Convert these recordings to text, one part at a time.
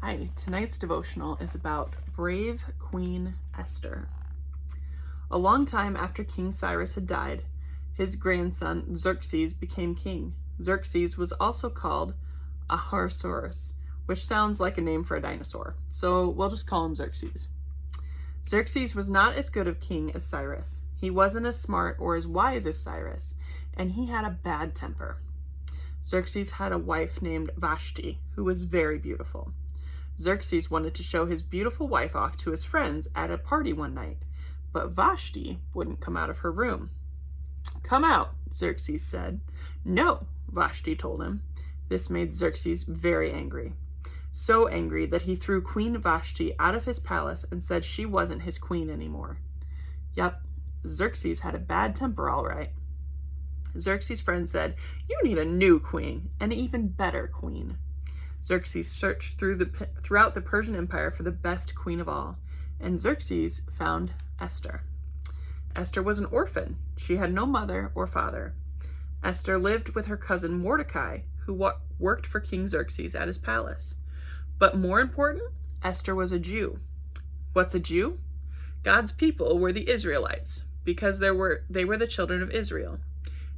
Hi, tonight's devotional is about brave Queen Esther. A long time after King Cyrus had died, his grandson Xerxes became king. Xerxes was also called Ahasuerus, which sounds like a name for a dinosaur, so we'll just call him Xerxes. Xerxes was not as good of king as Cyrus. He wasn't as smart or as wise as Cyrus, and he had a bad temper. Xerxes had a wife named Vashti, who was very beautiful. Xerxes wanted to show his beautiful wife off to his friends at a party one night, but Vashti wouldn't come out of her room. "Come out," Xerxes said. "No," Vashti told him. This made Xerxes very angry. So angry that he threw Queen Vashti out of his palace and said she wasn't his queen anymore. Yep, Xerxes had a bad temper, all right. Xerxes' friend said, "You need a new queen, an even better queen." Xerxes searched throughout the Persian Empire for the best queen of all, and Xerxes found Esther. Esther was an orphan. She had no mother or father. Esther lived with her cousin Mordecai, who worked for King Xerxes at his palace. But more important, Esther was a Jew. What's a Jew? God's people were the Israelites, because they were the children of Israel.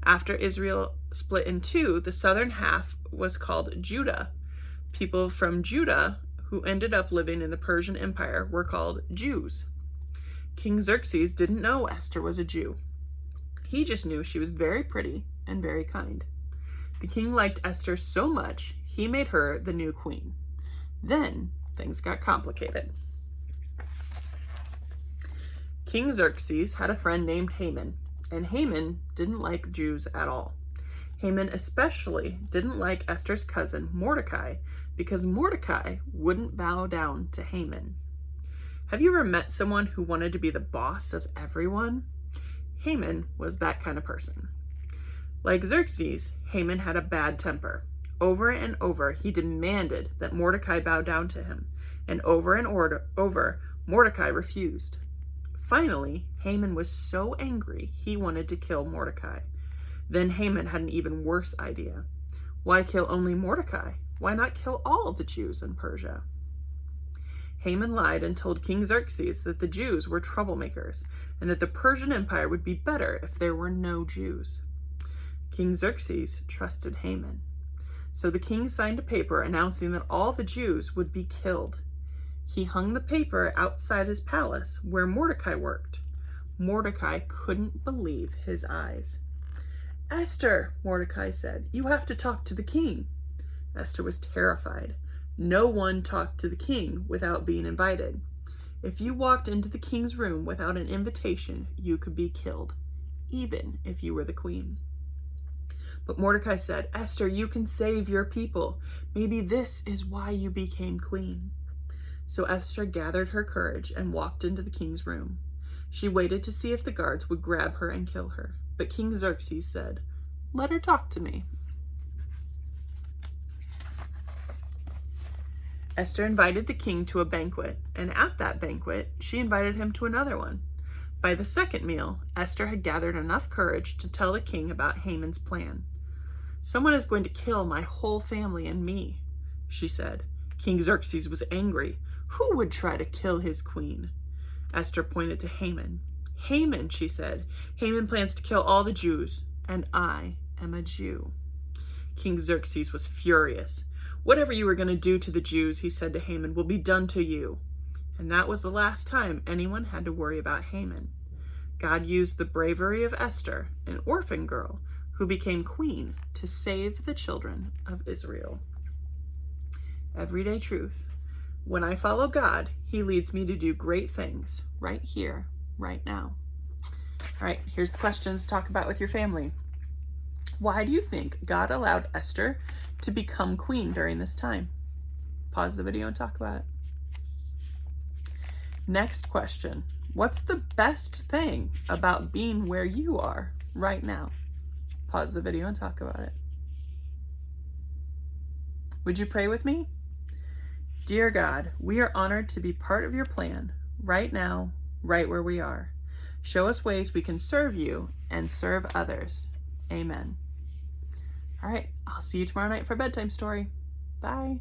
After Israel split in two, the southern half was called Judah. People from Judah who ended up living in the Persian Empire were called Jews. King Xerxes didn't know Esther was a Jew. He just knew she was very pretty and very kind. The king liked Esther so much, he made her the new queen. Then things got complicated. King Xerxes had a friend named Haman, and Haman didn't like Jews at all. Haman especially didn't like Esther's cousin Mordecai because Mordecai wouldn't bow down to Haman. Have you ever met someone who wanted to be the boss of everyone? Haman was that kind of person. Like Xerxes, Haman had a bad temper. Over and over, he demanded that Mordecai bow down to him, and over Mordecai refused. Finally, Haman was so angry he wanted to kill Mordecai. Then Haman had an even worse idea. Why kill only Mordecai? Why not kill all the Jews in Persia? Haman lied and told King Xerxes that the Jews were troublemakers and that the Persian Empire would be better if there were no Jews. King Xerxes trusted Haman. So the king signed a paper announcing that all the Jews would be killed. He hung the paper outside his palace where Mordecai worked. Mordecai couldn't believe his eyes. "Esther," Mordecai said, "you have to talk to the king." Esther was terrified. No one talked to the king without being invited. If you walked into the king's room without an invitation, you could be killed, even if you were the queen. But Mordecai said, "Esther, you can save your people. Maybe this is why you became queen." So Esther gathered her courage and walked into the king's room. She waited to see if the guards would grab her and kill her. But King Xerxes said, "Let her talk to me." Esther invited the king to a banquet, and at that banquet, she invited him to another one. By the second meal, Esther had gathered enough courage to tell the king about Haman's plan. "Someone is going to kill my whole family and me," she said. King Xerxes was angry. Who would try to kill his queen? Esther pointed to Haman. "Haman," she said. "Haman plans to kill all the Jews, and I am a Jew." King Xerxes was furious. "Whatever you are going to do to the Jews," he said to Haman, "will be done to you." And that was the last time anyone had to worry about Haman. God used the bravery of Esther, an orphan girl who became queen, to save the children of Israel. Everyday truth. When I follow God, He leads me to do great things right here, right now. All right, here's the questions to talk about with your family. Why do you think God allowed Esther to become queen during this time? Pause the video and talk about it. Next question. What's the best thing about being where you are right now? Pause the video and talk about it. Would you pray with me? Dear God, we are honored to be part of your plan right now, right where we are. Show us ways we can serve you and serve others. Amen. All right, I'll see you tomorrow night for a bedtime story. Bye.